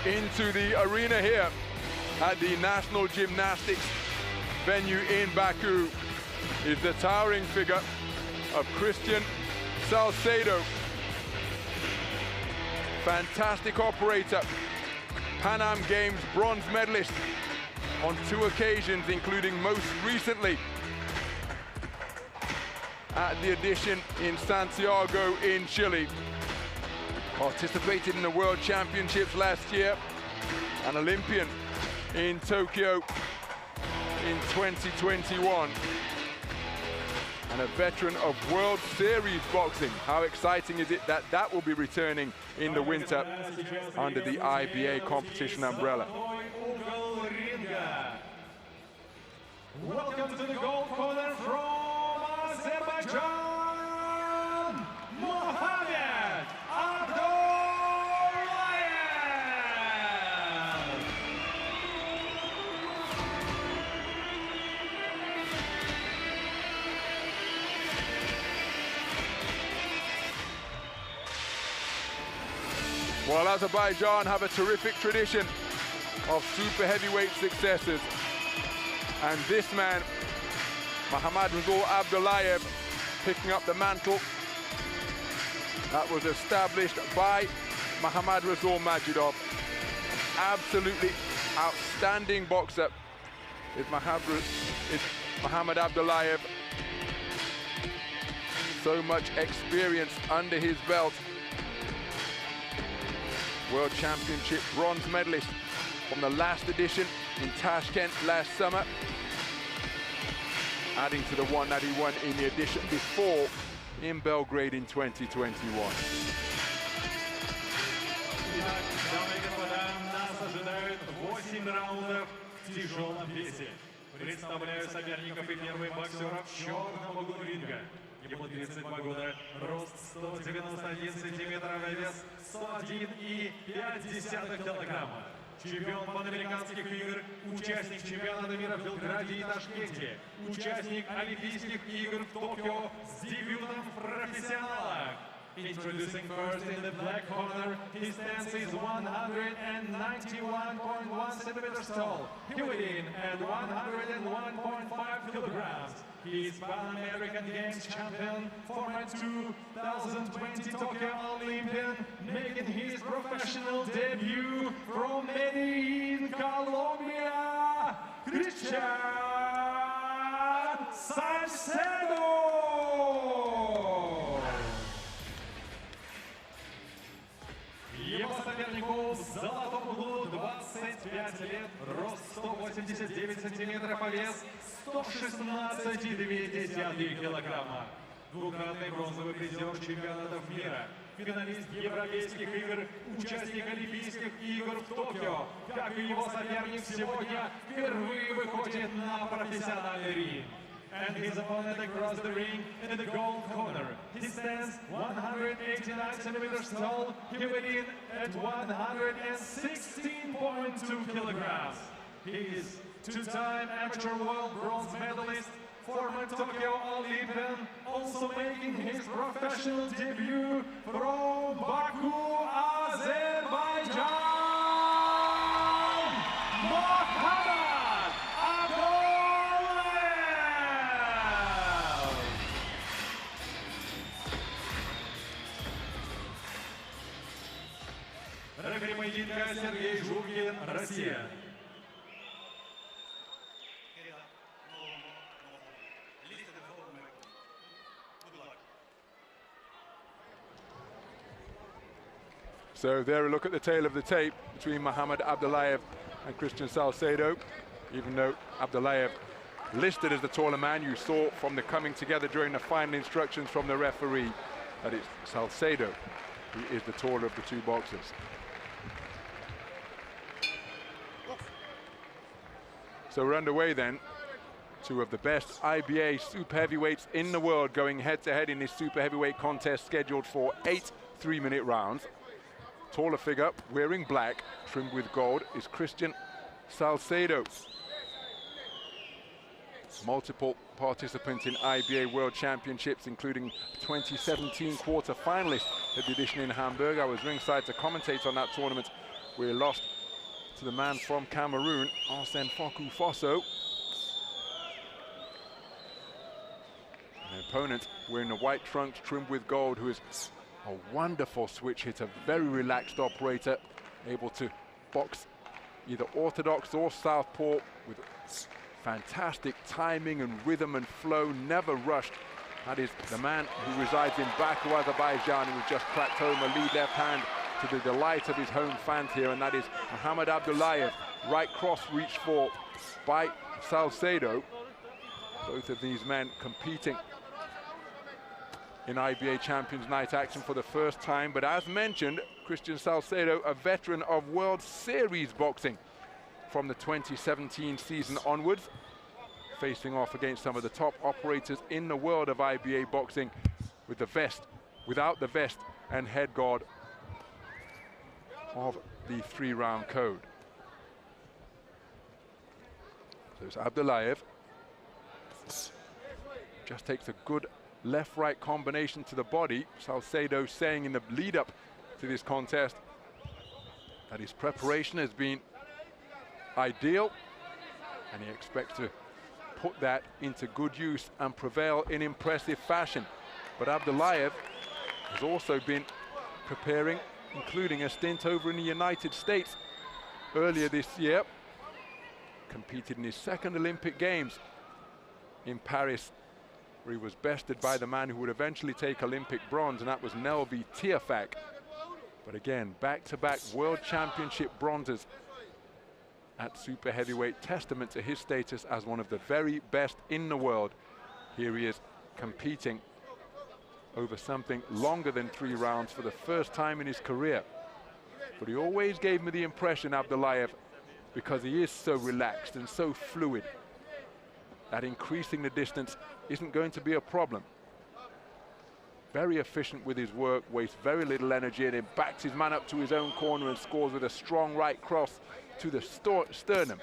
into the arena here at the National Gymnastics venue in Baku is the towering figure of Cristian SALCEDO. Fantastic operator, Pan Am Games bronze medalist on 2 occasions, including most recently at the edition in Santiago in Chile. Participated in the World Championships last year, an Olympian in Tokyo in 2021, and a veteran of World Series boxing. How exciting is it that that will be returning in the winter under the IBA competition umbrella. Welcome to the gold corner from Azerbaijan, Mahammad ABDULLAYEV. While Azerbaijan have a terrific tradition of super heavyweight successes, and this man, Mahammad ABDULLAYEV, picking up the mantle that was established by Mahammadrasul MAJIDOV. Absolutely outstanding boxer is Mahammad ABDULLAYEV. So much experience under his belt. World Championship bronze medalist from the last edition in Tashkent last summer, adding to the one that he won in the edition before in Belgrade in 2021. Представляю соперников и первый боксер в черном углу ринга. Ему 32 года, рост 191 сантиметра, вес 101,5 килограмма. Чемпион панамериканских игр, участник чемпионата мира в Белграде и Ташкенте, участник Олимпийских игр в Токио с дебютом в профессионалах. Introducing first in the black corner, his stance is 191.1 centimeters tall. He weighed in at 101.5 kilograms. He is Pan American Games champion, former 2020 Tokyo Olympian, making his professional debut from Medellin, Colombia, Cristian SALCEDO. Его сопернику в золотом углу 25 лет, рост 189 сантиметров, а вес 116,2 килограмма. Двукратный бронзовый призер чемпионатов мира, финалист Европейских игр, участник Олимпийских игр в Токио. Как и его соперник, сегодня впервые выходит на профессиональный ринг. And his opponent across the ring in the gold corner. He stands 189 centimeters tall. He weighed in at 116.2 kilograms. He is two-time amateur world bronze medalist, former Tokyo Olympian, also making his professional debut from Baku, Azerbaijan, Mahammad ABDULLAYEV. Рефери поединка Сергей Жукин, Россия. So there a look at the tail of the tape between Mahammad ABDULLAYEV and Cristian SALCEDO. Even though ABDULLAYEV listed as the taller man, you saw from the coming together during the final instructions from the referee that it's SALCEDO who is the taller of the two boxers. So we're underway then. Two of the best IBA super heavyweights in the world going head-to-head in this super heavyweight contest scheduled for 8 3-minute rounds. Taller figure, wearing black, trimmed with gold, is Cristian SALCEDO. Multiple participant in IBA World Championships, including 2017 quarter-finalist at the edition in Hamburg. I was ringside to commentate on that tournament We lost to the man from Cameroon, Arsene Foku-Fosso. An opponent wearing the white trunks trimmed with gold, who is a wonderful switch hitter, very relaxed operator, able to box either orthodox or southpaw with fantastic timing and rhythm and flow, never rushed. That is the man who resides in Baku, Azerbaijan, who has just cracked home a lead left hand to the delight of his home fans here, and that is Mahammad ABDULLAYEV. Right cross reached for by Salcedo. Both of these men competing in IBA Champions Night action for the first time, but as mentioned, Cristian Salcedo, a veteran of World Series boxing from the 2017 season onwards, facing off against some of the top operators in the world of IBA boxing with the vest, without the vest and head guard of the 3-round code. So it's ABDULLAYEV. Just takes a good left-right combination to the body. Salcedo saying in the lead-up to this contest that his preparation has been ideal, and he expects to put that into good use and prevail in impressive fashion. But ABDULLAYEV has also been preparing, including a stint over in the United States earlier this year. Competed in his second Olympic Games in Paris, where he was bested by the man who would eventually take Olympic bronze, and that was Nelvi Tiafak. But again, back-to-back World Championship bronzes at super heavyweight, testament to his status as one of the very best in the world. Here he is competing over something longer than 3 rounds for the first time in his career. But he always gave me the impression, ABDULLAYEV, because he is so relaxed and so fluid, that increasing the distance isn't going to be a problem. Very efficient with his work, wastes very little energy, and then backs his man up to his own corner and scores with a strong right cross to the sternum.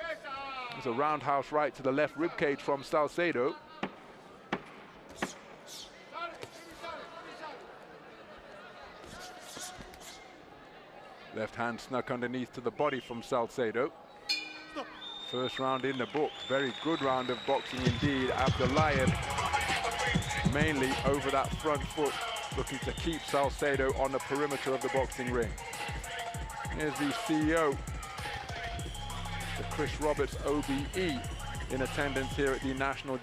There's a roundhouse right to the left ribcage from Salcedo. Left hand snuck underneath to the body from Salcedo. First round in the book. Very good round of boxing indeed. ABDULLAYEV mainly over that front foot, looking to keep Salcedo on the perimeter of the boxing ring. Here's the CEO, the Chris Roberts OBE, in attendance here at the National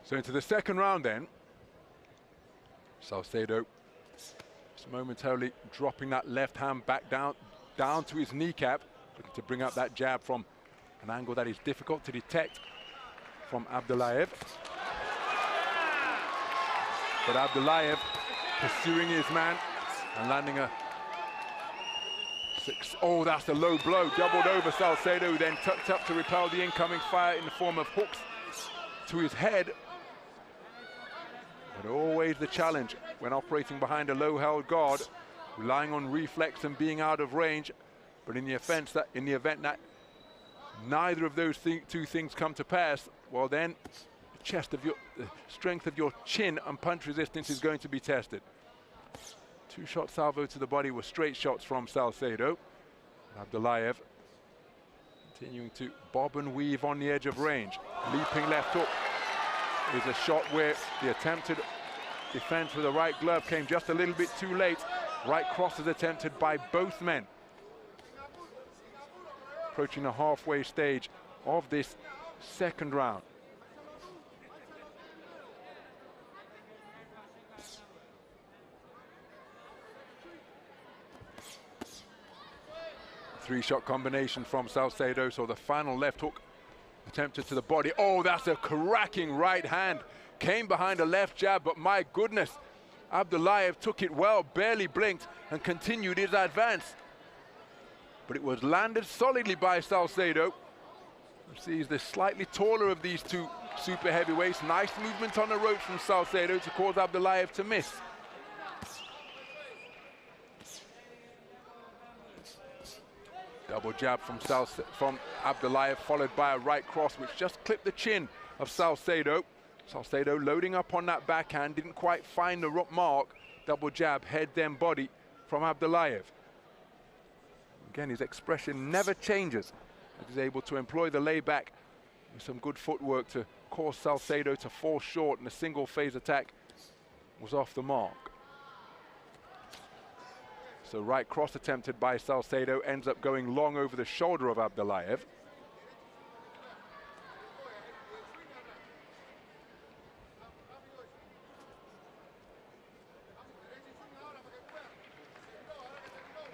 So into the second round then. Salcedo just momentarily dropping that left hand back down to his kneecap, looking to bring up that jab from an angle that is difficult to detect from ABDULLAYEV. But ABDULLAYEV pursuing his man and landing a six. Oh, that's a low blow, doubled over Salcedo, who then tucked up to repel the incoming fire in the form of hooks to his head. But always the challenge when operating behind a low-held guard, relying on reflex and being out of range. But in the event that neither of those two things come to pass, well then, the strength of your chin and punch resistance is going to be tested. 2-shot salvo to the body were straight shots from Salcedo. ABDULLAYEV continuing to bob and weave on the edge of range. Leaping left hook is a shot where the attempted defense with the right glove came just a little bit too late. Right cross is attempted by both men. Approaching the halfway stage of this second round. Three-shot combination from Salcedo, so the final left hook attempted to the body. Oh, that's a cracking right hand. Came behind a left jab, but my goodness, Abdullayev took it well, barely blinked, and continued his advance. But it was landed solidly by Salcedo. You see, he's the slightly taller of these two super heavyweights. Nice movement on the ropes from Salcedo to cause Abdullayev to miss. Double jab from Abdullayev, followed by a right cross, which just clipped the chin of Salcedo. Salcedo loading up on that backhand, didn't quite find the mark. Double jab, head then body from Abdullayev. Again, his expression never changes. He's able to employ the layback with some good footwork to cause Salcedo to fall short, and a single phase attack was off the mark. So right cross attempted by Salcedo ends up going long over the shoulder of Abdullayev.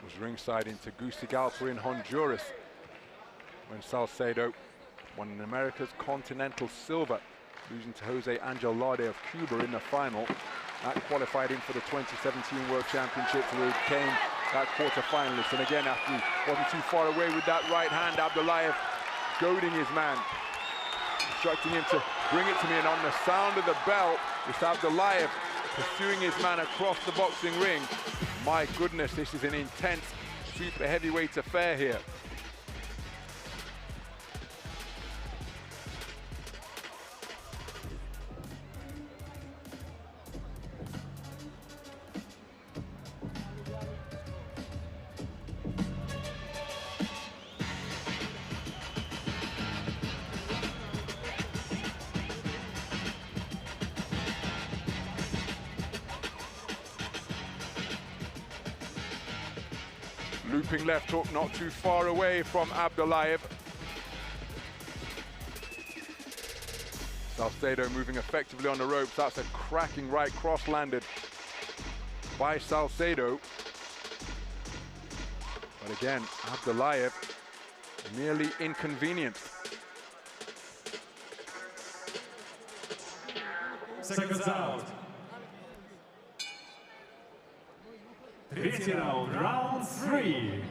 Was ringside in Tegucigalpa in Honduras when Salcedo won America's Continental Silver, losing to Jose Angel Larde of Cuba in the final. That qualified him for the 2017 World Championships, where he became that quarter-finalist. And again, after he wasn't too far away with that right hand, Abdullayev goading his man, instructing him to bring it to me. And on the sound of the bell, it's Abdullayev pursuing his man across the boxing ring. My goodness, this is an intense super heavyweight affair here. Looping left hook not too far away from Abdullayev. Salcedo moving effectively on the ropes. That's a cracking right cross landed by Salcedo. But again, Abdullayev merely inconvenienced. Seconds out. Третий раунд, round 3.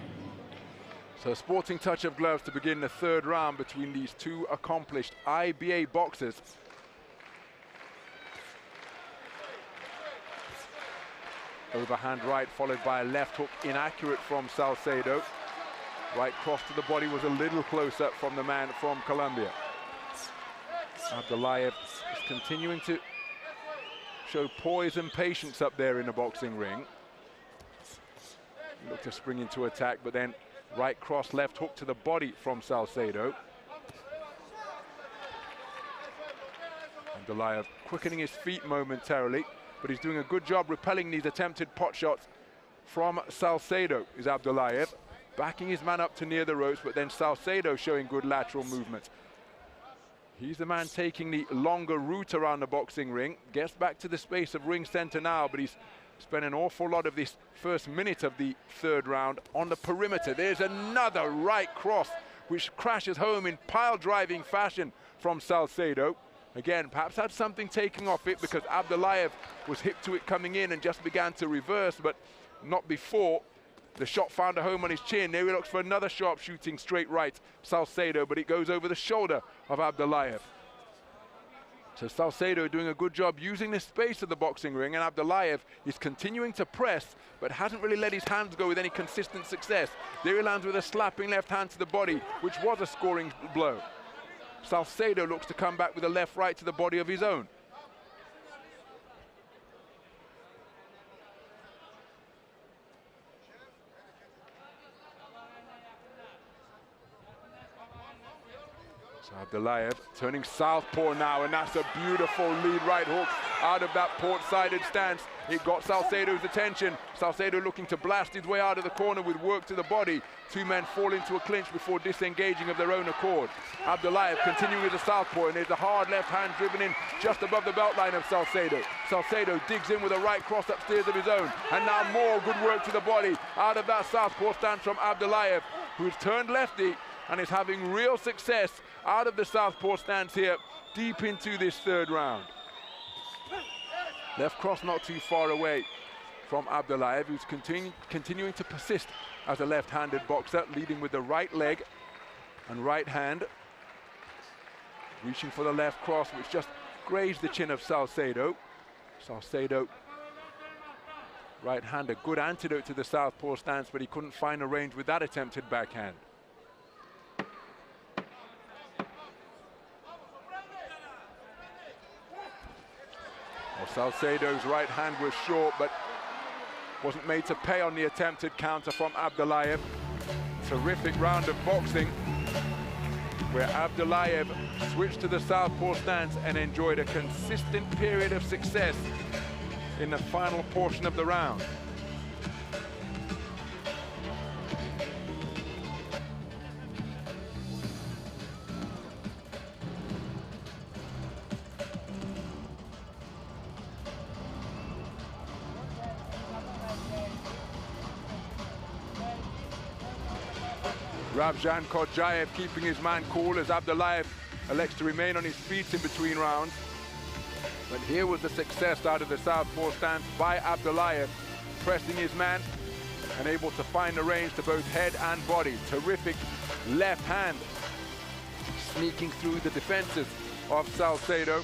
So a sporting touch of gloves to begin the third round between these two accomplished IBA boxers. Overhand right followed by a left hook, inaccurate from Salcedo. Right cross to the body was a little close up from the man from Colombia. Abdullayev is continuing to show poise and patience up there in the boxing ring. Look to spring into attack, but then right cross, left hook to the body from Salcedo. Abdullayev quickening his feet momentarily, but he's doing a good job repelling these attempted pot shots from Salcedo, is Abdullayev. Backing his man up to near the ropes, but then Salcedo showing good lateral movement. He's the man taking the longer route around the boxing ring. Gets back to the space of ring center now, but he's spent an awful lot of this first minute of the third round on the perimeter. There's another right cross, which crashes home in pile-driving fashion from Salcedo. Again, perhaps had something taking off it because Abdullayev was hip to it coming in and just began to reverse, but not before. The shot found a home on his chin. There he looks for another sharp shooting straight right, Salcedo, but it goes over the shoulder of Abdullayev. So Salcedo doing a good job using the space of the boxing ring, and Abdullayev is continuing to press, but hasn't really let his hands go with any consistent success. There he lands with a slapping left hand to the body, which was a scoring blow. Salcedo looks to come back with a left right to the body of his own. Abdullayev turning southpaw now, and that's a beautiful lead right hook out of that port-sided stance. It got Salcedo's attention. Salcedo looking to blast his way out of the corner with work to the body. Two men fall into a clinch before disengaging of their own accord. Abdullayev continuing with the southpaw, and there's a hard left hand driven in just above the belt line of Salcedo. Salcedo digs in with a right cross upstairs of his own, and now more good work to the body out of that southpaw stance from Abdullayev, who's turned lefty and is having real success out of the southpaw stance here deep into this third round. Left cross not too far away from Abdullayev, who's continuing to persist as a left-handed boxer, leading with the right leg and right hand. Reaching for the left cross, which just grazed the chin of Salcedo. Salcedo, right hand, a good antidote to the southpaw stance, but he couldn't find a range with that attempted backhand. Salcedo's right hand was short, but wasn't made to pay on the attempted counter from Abdullayev. Terrific round of boxing, where Abdullayev switched to the southpaw stance and enjoyed a consistent period of success in the final portion of the round. Ravjan Kodjayev keeping his man cool as Abdullayev elects to remain on his feet in between rounds. But here was the success out of the southpaw stance by Abdullayev, pressing his man and able to find a range to both head and body. Terrific left hand sneaking through the defenses of Salcedo.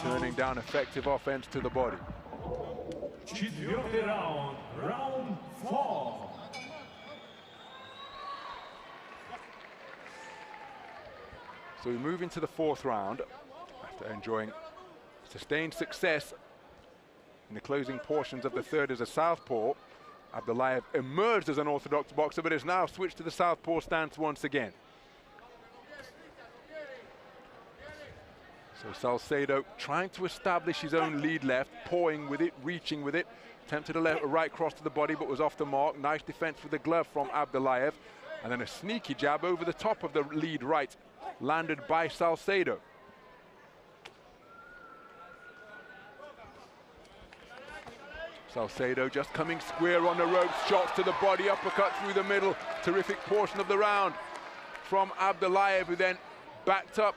Turning down effective offense to the body. Четвертый раунд, round 4. So we move into the fourth round after enjoying sustained success in the closing portions of the third as a southpaw. Abdullayev emerged as an orthodox boxer, but has now switched to the southpaw stance once again. So Salcedo trying to establish his own lead left, pawing with it, reaching with it. Attempted a right cross to the body, but was off the mark. Nice defense with the glove from Abdullayev. And then a sneaky jab over the top of the lead right, landed by Salcedo. Salcedo just coming square on the ropes, shots to the body, uppercut through the middle. Terrific portion of the round from Abdullayev, who then backed up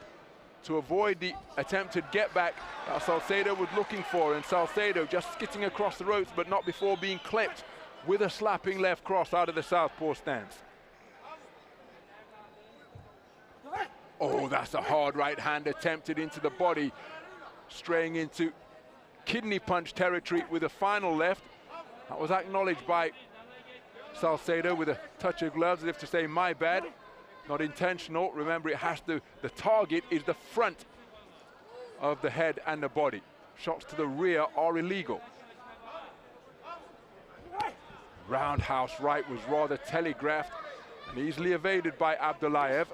to avoid the attempted get back that Salcedo was looking for, and Salcedo just skitting across the ropes, but not before being clipped with a slapping left cross out of the southpaw stance. Oh, that's a hard right hand attempted into the body, straying into kidney punch territory with a final left. That was acknowledged by Salcedo with a touch of gloves, as if to say, my bad. Not intentional. Remember, it has to, the target is the front of the head and the body. Shots to the rear are illegal. Roundhouse right was rather telegraphed and easily evaded by Abdullayev.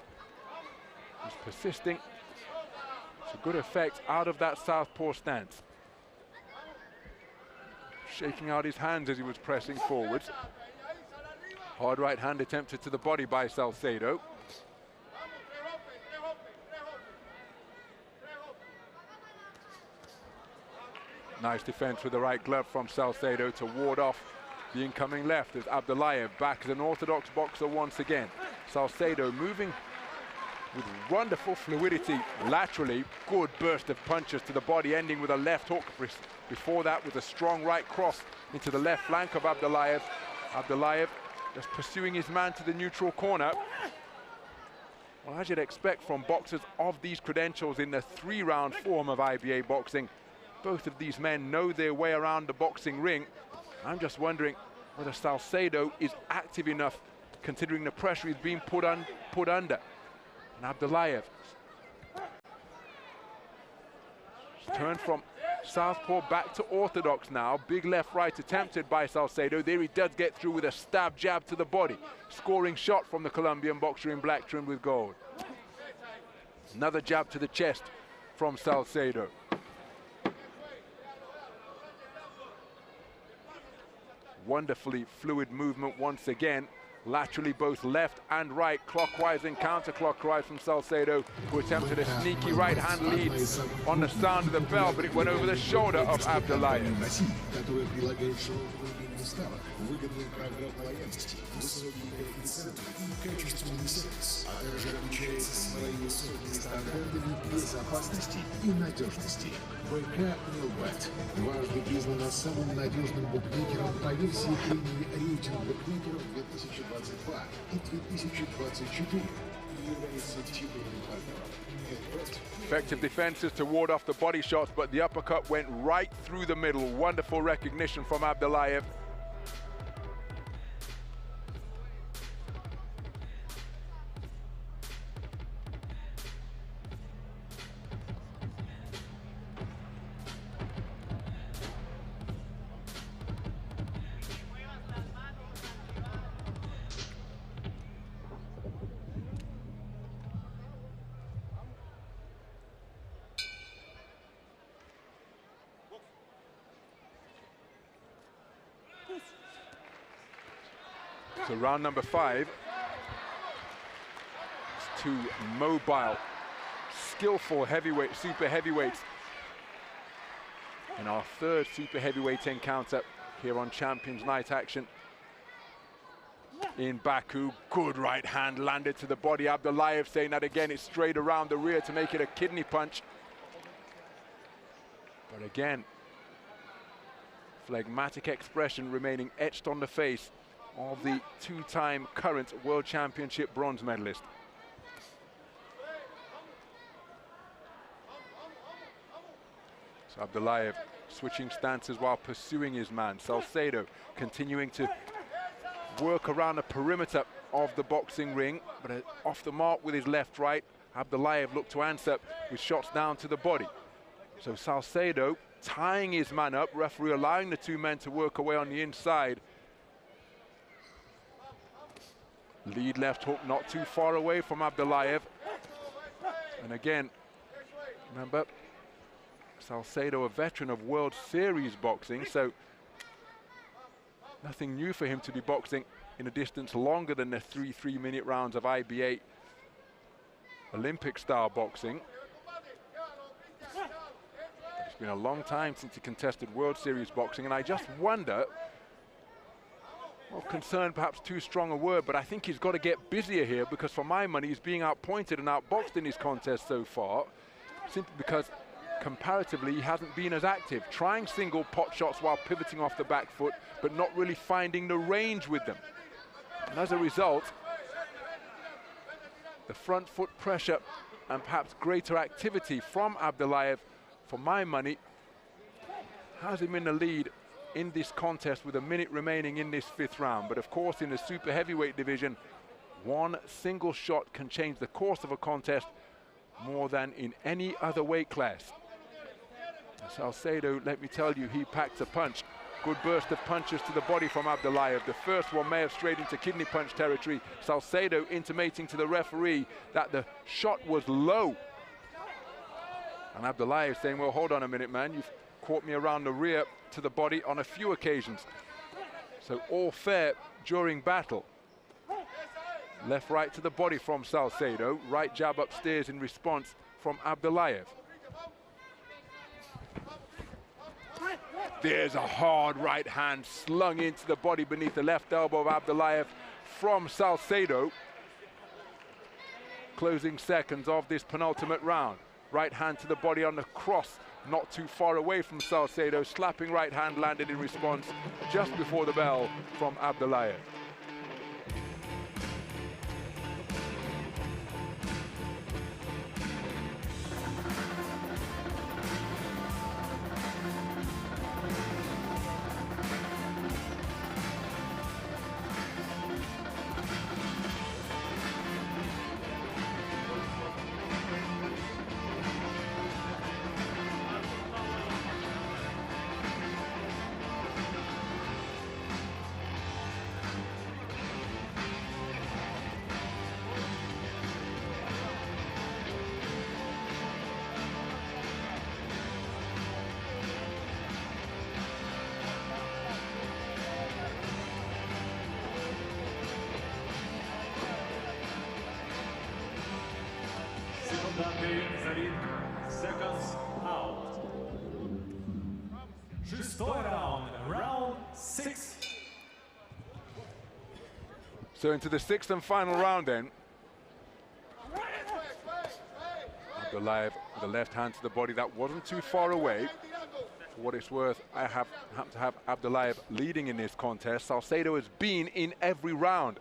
He's persisting. It's a good effect out of that southpaw stance. Shaking out his hands as he was pressing forwards. Hard right hand attempted to the body by Salcedo. Nice defense with the right glove from Salcedo to ward off the incoming left as Abdullayev back as an orthodox boxer once again. Salcedo moving with wonderful fluidity laterally. Good burst of punches to the body, ending with a left hook. Before that with a strong right cross into the left flank of Abdullayev. Abdullayev just pursuing his man to the neutral corner. Well, as you'd expect from boxers of these credentials in the three-round form of IBA boxing, both of these men know their way around the boxing ring. I'm just wondering whether Salcedo is active enough, considering the pressure he's being put under. And Abdullayev turned from southpaw back to orthodox now. Big left right attempted by Salcedo. There he does get through with a stab jab to the body. Scoring shot from the Colombian boxer in black trimmed with gold. Another jab to the chest from Salcedo. Wonderfully fluid movement once again. Laterally, both left and right, clockwise and counterclockwise from Salcedo, who attempted a sneaky right-hand lead on the sound of the bell, but it went over the shoulder of Abdullayev. Выгодный программ лояльности, высокий коэффициент и качественный сервис, а также отличается своими высокими стандартами безопасности и надежности. БК Милбет дважды признана самым надежным букмекером по версии премии рейтинг букмекеров 2022 и 2024 и является титульным партнером. Effective defenses to ward off the body shots, but the uppercut went right through the middle. Wonderful recognition from Abdullayev. So round number 5, it's 2 mobile, skillful heavyweight, super heavyweights. In our 3rd super heavyweight encounter here on Champions Night action in Baku. Good right hand landed to the body. Abdullayev saying that again, it's straight around the rear to make it a kidney punch. But again, phlegmatic expression remaining etched on the face of the 2-time current World Championship bronze medalist. So Abdullayev switching stances while pursuing his man. Salcedo continuing to work around the perimeter of the boxing ring, but off the mark with his left right. Abdullayev looked to answer with shots down to the body. So Salcedo tying his man up, referee allowing the 2 men to work away on the inside. Lead left hook not too far away from Abdullayev. And again, remember, Salcedo, a veteran of World Series boxing, so nothing new for him to be boxing in a distance longer than the 3 3-minute rounds of IBA Olympic-style boxing. It's been a long time since he contested World Series boxing, and I just wonder, well, concerned perhaps too strong a word, but I think he's got to get busier here, because for my money he's being outpointed and outboxed in his contest so far, simply because comparatively he hasn't been as active, trying single pot shots while pivoting off the back foot, but not really finding the range with them. And as a result, the front foot pressure and perhaps greater activity from Abdullayev, for my money, has him in the lead in this contest with a minute remaining in this 5th round. But of course, in the super heavyweight division, one single shot can change the course of a contest more than in any other weight class. Salcedo, let me tell you, he packed a punch. Good burst of punches to the body from Abdullayev. The first one may have strayed into kidney punch territory. Salcedo intimating to the referee that the shot was low. And Abdullayev saying, well, hold on a minute, man. You've caught me around the rear to the body on a few occasions. So all fair during battle. Left right to the body from Salcedo. Right jab upstairs in response from Abdullayev. There's a hard right hand slung into the body beneath the left elbow of Abdullayev from Salcedo. Closing seconds of this penultimate round. Right hand to the body on the cross, not too far away from Salcedo. Slapping right hand landed in response just before the bell from Abdullayev. 6. So into the 6th and final round then. Abdullayev with the left hand to the body. That wasn't too far away. For what it's worth, I have to have Abdullayev leading in this contest. Salcedo has been in every round.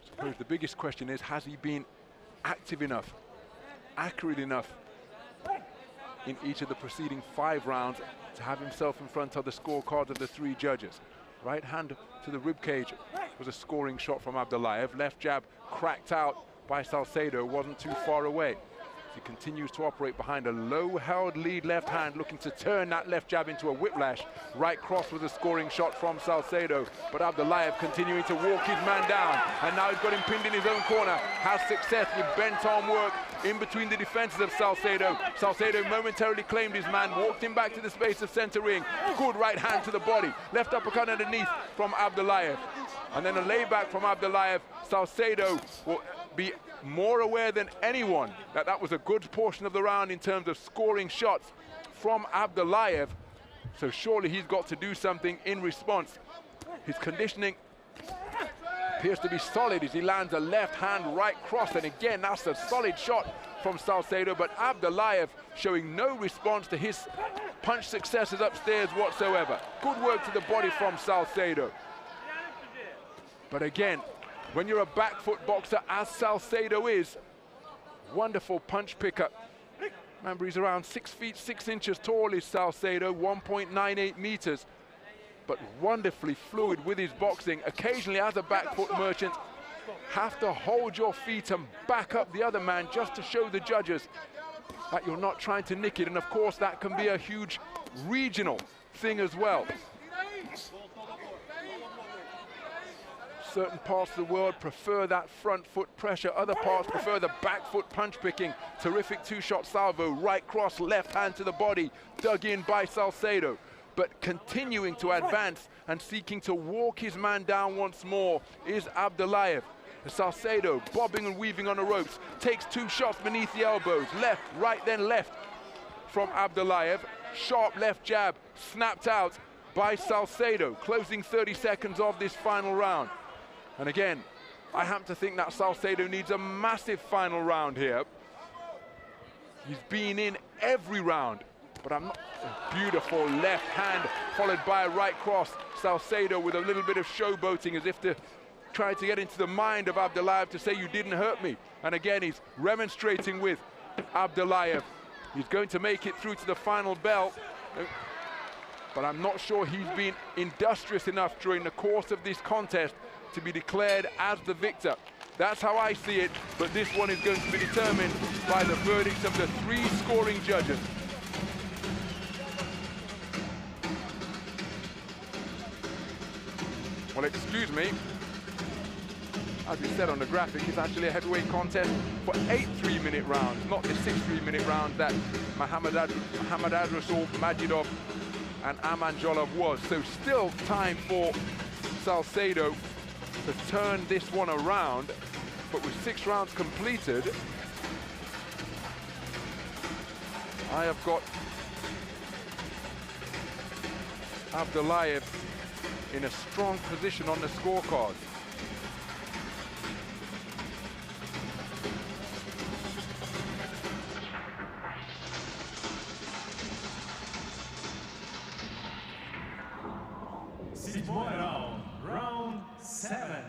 I suppose the biggest question is, has he been active enough, accurate enough in each of the preceding 5 rounds to have himself in front of the scorecards of the 3 judges? Right hand to the ribcage was a scoring shot from Abdullayev. Left jab cracked out by Salcedo, wasn't too far away. He continues to operate behind a low-held lead left hand, looking to turn that left jab into a whiplash. Right cross was a scoring shot from Salcedo, but Abdullayev continuing to walk his man down, and now he's got him pinned in his own corner. Has success with bent arm work in between the defenses of Salcedo. Salcedo momentarily claimed his man, walked him back to the space of center ring. Good right hand to the body, left uppercut underneath from Abdullayev. And then a layback from Abdullayev. Salcedo will be more aware than anyone that that was a good portion of the round in terms of scoring shots from Abdullayev. So surely he's got to do something in response. His conditioning appears to be solid as he lands a left hand right cross, and again that's a solid shot from Salcedo, but Abdullayev showing no response to his punch successes upstairs whatsoever. Good work to the body from Salcedo. But again, when you're a back foot boxer, as Salcedo is, wonderful punch pickup. Remember, he's around 6 feet 6 inches tall is Salcedo, 1.98 meters, but wonderfully fluid with his boxing. Occasionally, as a back foot merchant, have to hold your feet and back up the other man just to show the judges that you're not trying to nick it. And of course, that can be a huge regional thing as well. Certain parts of the world prefer that front foot pressure. Other parts prefer the back foot punch picking. Terrific 2-shot salvo, right cross, left hand to the body, dug in by Salcedo. But continuing to advance and seeking to walk his man down once more is Abdullayev. Salcedo bobbing and weaving on the ropes, takes 2 shots beneath the elbows, left, right, then left from Abdullayev. Sharp left jab, snapped out by Salcedo, closing 30 seconds of this final round. And again, I happen to think that Salcedo needs a massive final round here. He's been in every round, but I'm not. Beautiful left hand, followed by a right cross. Salcedo with a little bit of showboating, as if to try to get into the mind of Abdullayev to say, you didn't hurt me. And again, he's remonstrating with Abdullayev. He's going to make it through to the final bell, but I'm not sure he's been industrious enough during the course of this contest to be declared as the victor. That's how I see it, but this one is going to be determined by the verdicts of the 3 scoring judges. Well, excuse me, as we said on the graphic, it's actually a heavyweight contest for 8 3-minute rounds, not the 6 3-minute rounds that Mahammadrasul, MAJIDOV and AMANZHOLOV was. So still time for Salcedo to turn this one around, but with 6 rounds completed, I have got Abdullayev in a strong position on the scorecard. Round 7.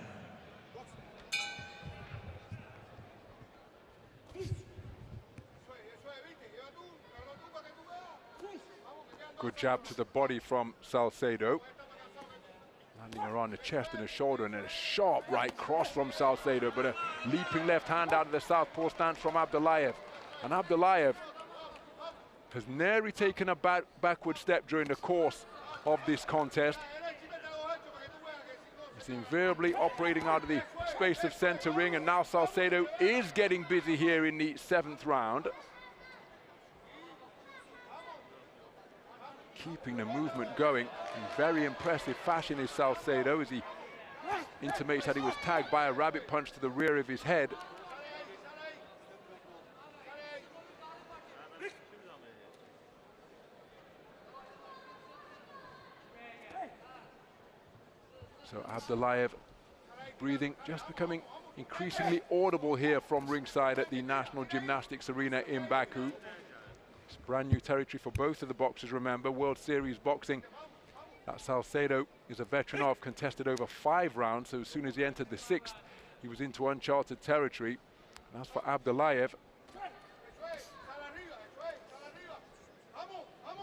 Good jab to the body from Salcedo. Landing around the chest and the shoulder, and a sharp right cross from Salcedo, but a leaping left hand out of the southpaw stance from Abdullayev. And Abdullayev has nary taken a backward step during the course of this contest. He's invariably operating out of the space of center ring, and now Salcedo is getting busy here in the 7th round. Keeping the movement going in very impressive fashion is Salcedo, as he intimates that he was tagged by a rabbit punch to the rear of his head. So Abdullayev breathing just becoming increasingly audible here from ringside at the National Gymnastics Arena in Baku. It's brand new territory for both of the boxers, remember, World Series boxing. That Salcedo is a veteran of, contested over 5 rounds, so as soon as he entered the 6th, he was into uncharted territory. And as for Abdullayev,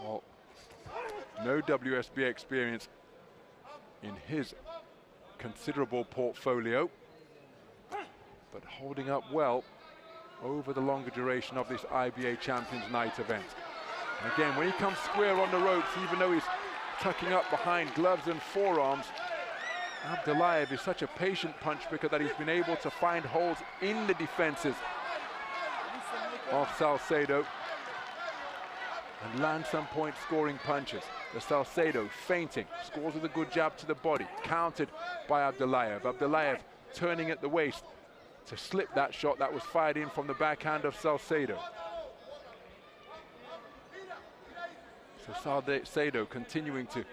well, no WSBA experience in his considerable portfolio, but holding up well over the longer duration of this IBA Champions Night event. And again, when he comes square on the ropes, even though he's tucking up behind gloves and forearms, Abdullayev is such a patient punch picker that he's been able to find holes in the defenses of Salcedo and land some point-scoring punches. The Salcedo feinting, scores with a good jab to the body, countered by Abdullayev. Abdullayev turning at the waist to slip that shot that was fired in from the backhand of Salcedo. So Salcedo continuing to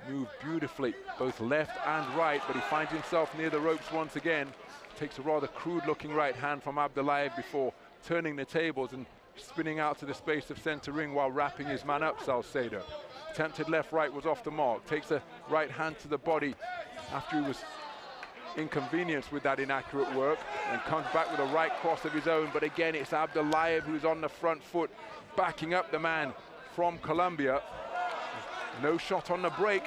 move beautifully, both left and right, but he finds himself near the ropes once again. Takes a rather crude-looking right hand from Abdullayev before turning the tables and spinning out to the space of center ring while wrapping his man up, Salcedo. Attempted left-right was off the mark. Takes a right hand to the body after he was inconvenienced with that inaccurate work, and comes back with a right cross of his own. But again, it's Abdullayev who's on the front foot, backing up the man from Colombia. No shot on the break.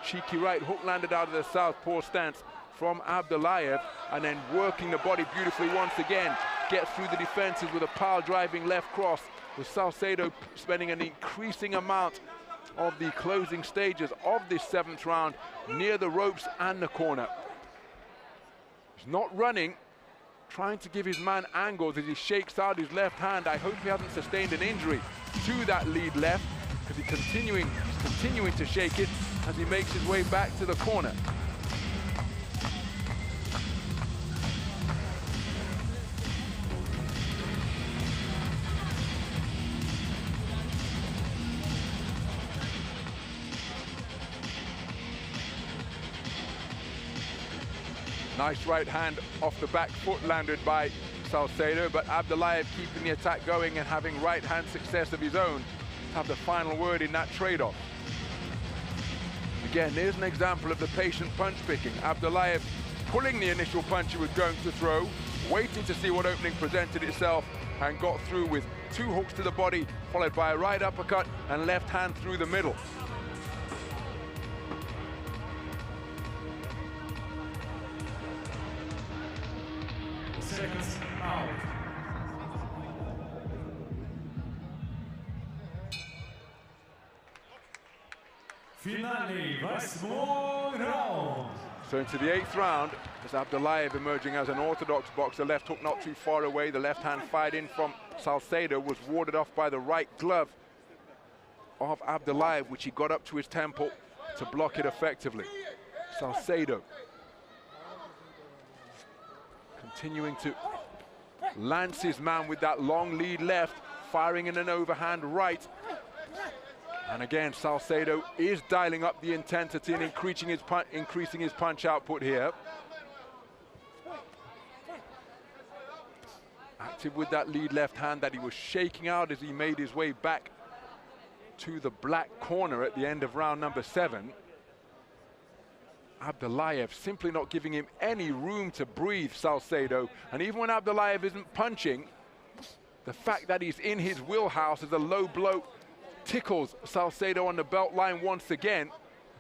Cheeky right hook landed out of the southpaw stance from Abdullayev, and then working the body beautifully once again. Gets through the defenses with a pile-driving left cross, with Salcedo spending an increasing amount of the closing stages of this 7th round near the ropes and the corner. He's not running, trying to give his man angles as he shakes out his left hand. I hope he hasn't sustained an injury to that lead left, because he's continuing to shake it as he makes his way back to the corner. Nice right hand off the back foot landed by Salcedo, but Abdullayev keeping the attack going and having right hand success of his own to have the final word in that trade-off. Again, there's an example of the patient punch picking. Abdullayev pulling the initial punch he was going to throw, waiting to see what opening presented itself, and got through with 2 hooks to the body, followed by a right uppercut and left hand through the middle. Seconds out. Финальный 8-й раунд. So into the 8th round, as Abdullayev emerging as an orthodox boxer, left hook not too far away, the left hand fired in from Salcedo was warded off by the right glove of Abdullayev, which he got up to his temple to block it effectively. Salcedo continuing to lance his man with that long lead left, firing in an overhand right. And again, Salcedo is dialing up the intensity and increasing his punch output here. Active with that lead left hand that he was shaking out as he made his way back to the black corner at the end of round number 7. Abdullayev simply not giving him any room to breathe, Salcedo. And even when Abdullayev isn't punching, the fact that he's in his wheelhouse as a low blow tickles Salcedo on the belt line once again.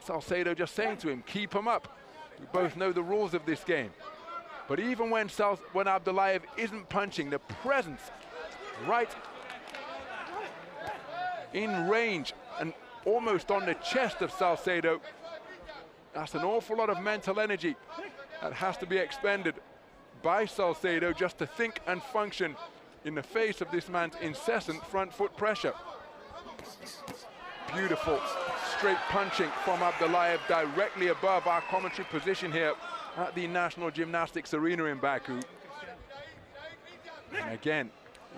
Salcedo just saying to him, keep him up. We both know the rules of this game. But even when Abdullayev isn't punching, the presence right in range and almost on the chest of Salcedo, that's an awful lot of mental energy that has to be expended by Salcedo just to think and function in the face of this man's incessant front foot pressure. Beautiful straight punching from Abdullayev directly above our commentary position here at the National Gymnastics Arena in Baku. And again,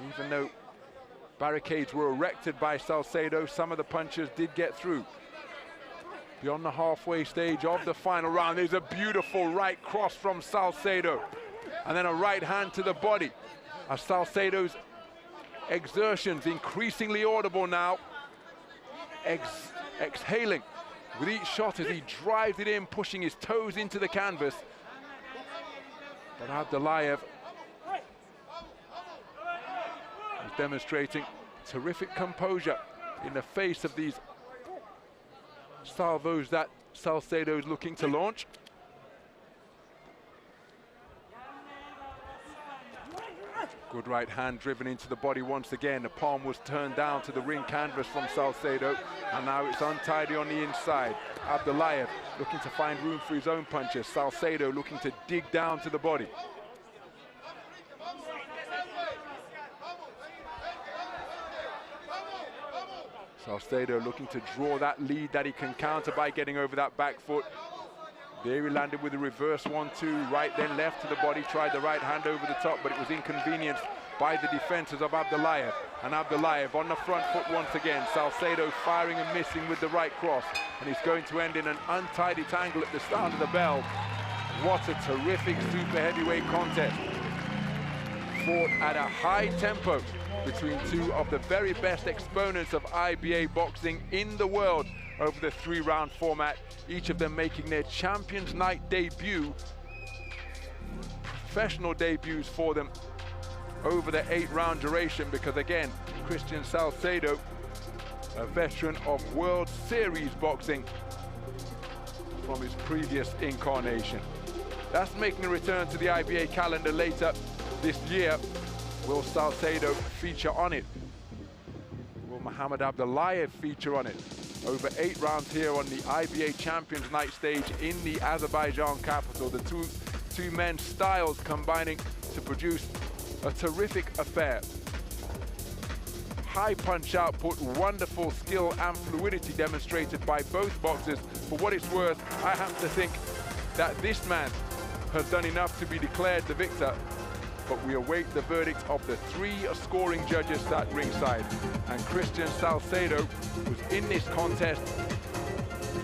even though barricades were erected by Salcedo, some of the punches did get through. Beyond the halfway stage of the final round. There's a beautiful right cross from Salcedo. And then a right hand to the body. As Salcedo's exertions increasingly audible now. Exhaling with each shot as he drives it in, pushing his toes into the canvas. But Abdullayev is demonstrating terrific composure in the face of these salvos that Salcedo is looking to launch. Good right hand driven into the body once again. The palm was turned down to the ring canvas from Salcedo, and now it's untidy on the inside. Abdullayev looking to find room for his own punches. Salcedo looking to dig down to the body. Salcedo looking to draw that lead that he can counter by getting over that back foot. There he landed with a reverse 1-2, right then left to the body, tried the right hand over the top, but it was inconvenienced by the defenses of Abdullayev. And Abdullayev on the front foot once again. Salcedo firing and missing with the right cross. And he's going to end in an untidy tangle at the start of the bell. What a terrific super heavyweight contest. Fought at a high tempo between two of the very best exponents of IBA boxing in the world over the 3-round format, each of them making their Champions Night debut, professional debuts for them over the 8-round duration, because again, Cristian Salcedo, a veteran of World Series boxing from his previous incarnation. That's making a return to the IBA calendar later this year. Will Salcedo feature on it? Will Mahammad ABDULLAYEV feature on it? Over 8 rounds here on the IBA Champions Night stage in the Azerbaijan capital. The two men's styles combining to produce a terrific affair. High punch output, wonderful skill and fluidity demonstrated by both boxers. For what it's worth, I have to think that this man has done enough to be declared the victor, but we await the verdict of the 3 scoring judges at ringside. And Cristian Salcedo was in this contest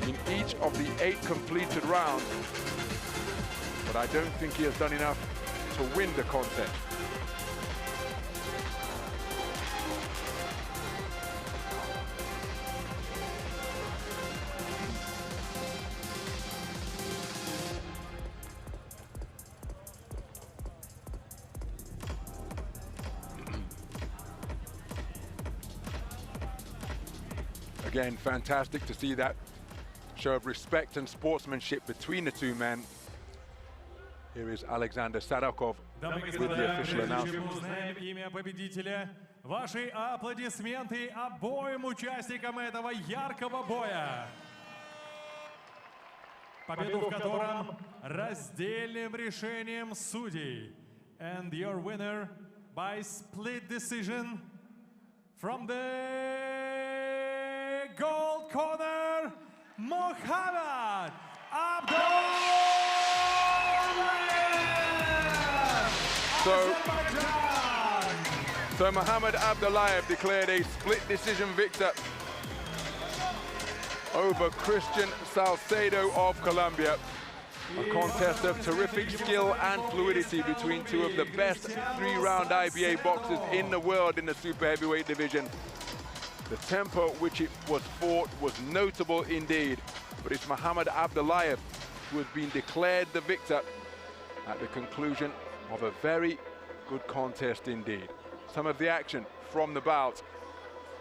in each of the 8 completed rounds, but I don't think he has done enough to win the contest. Again, fantastic to see that show of respect and sportsmanship between the two men. Here is Alexander Sarkhan with the official announcement. Имя победителя. Ваши аплодисменты обоим участникам этого яркого боя, победу в котором раздельным решением судей. And your winner by split decision from the gold corner, Mahammad ABDULLAYEV! So Mahammad ABDULLAYEV declared a split decision victor over Cristian Salcedo of Colombia. A contest of terrific skill and fluidity between two of the best 3-round IBA boxers in the world in the super heavyweight division. The tempo at which it was fought was notable indeed, but it's Mahammad ABDULLAYEV who has been declared the victor at the conclusion of a very good contest indeed. Some of the action from the bout: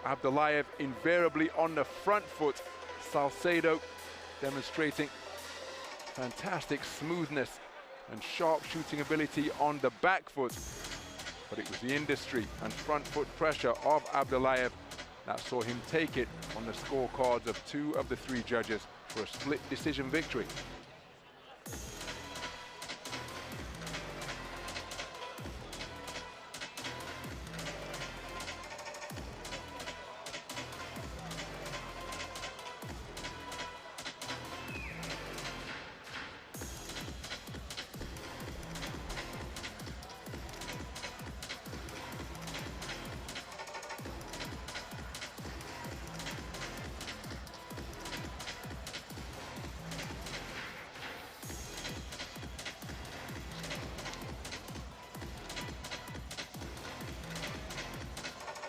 ABDULLAYEV invariably on the front foot, Salcedo demonstrating fantastic smoothness and sharp shooting ability on the back foot, but it was the industry and front foot pressure of ABDULLAYEV that saw him take it on the scorecards of 2 of the 3 judges for a split decision victory.